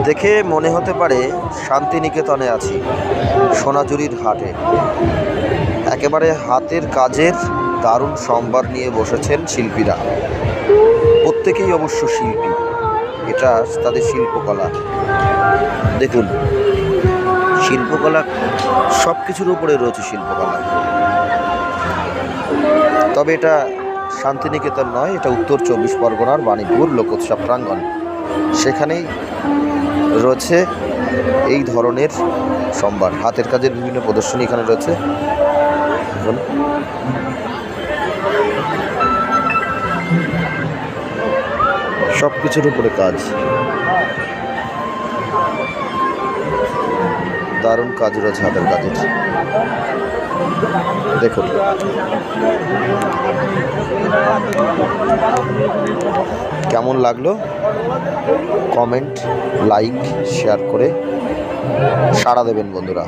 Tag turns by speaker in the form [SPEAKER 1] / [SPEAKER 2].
[SPEAKER 1] দেখে মনে হতে পারে শান্তিনিকেতনে আছি, সোনাঝুরির হাটে। একেবারে হাতের কাজের দারুণ সম্ভার নিয়ে বসেছেন শিল্পীরা। প্রত্যেকেই অবশ্য শিল্পী, এটা তাদের শিল্পকলা। দেখুন, শিল্পকলা সব কিছুর উপরে রয়েছে শিল্পকলা। তবে এটা শান্তিনিকেতন নয়, এটা উত্তর 24 পরগনার বাণীপুর লোকোৎসব প্রাঙ্গণ। সেখানেই রয়েছে এই ধরনের সম্ভার, হাতের কাজের বিভিন্ন প্রদর্শনী এখানে রয়েছে। সব কিছুর উপরে কাজ, দারুণ কাজ রয়েছে হাতের কাজের। দেখুন, কেমন লাগলো কমেন্ট, লাইক, শেয়ার করে সাড়া দেবেন বন্ধুরা।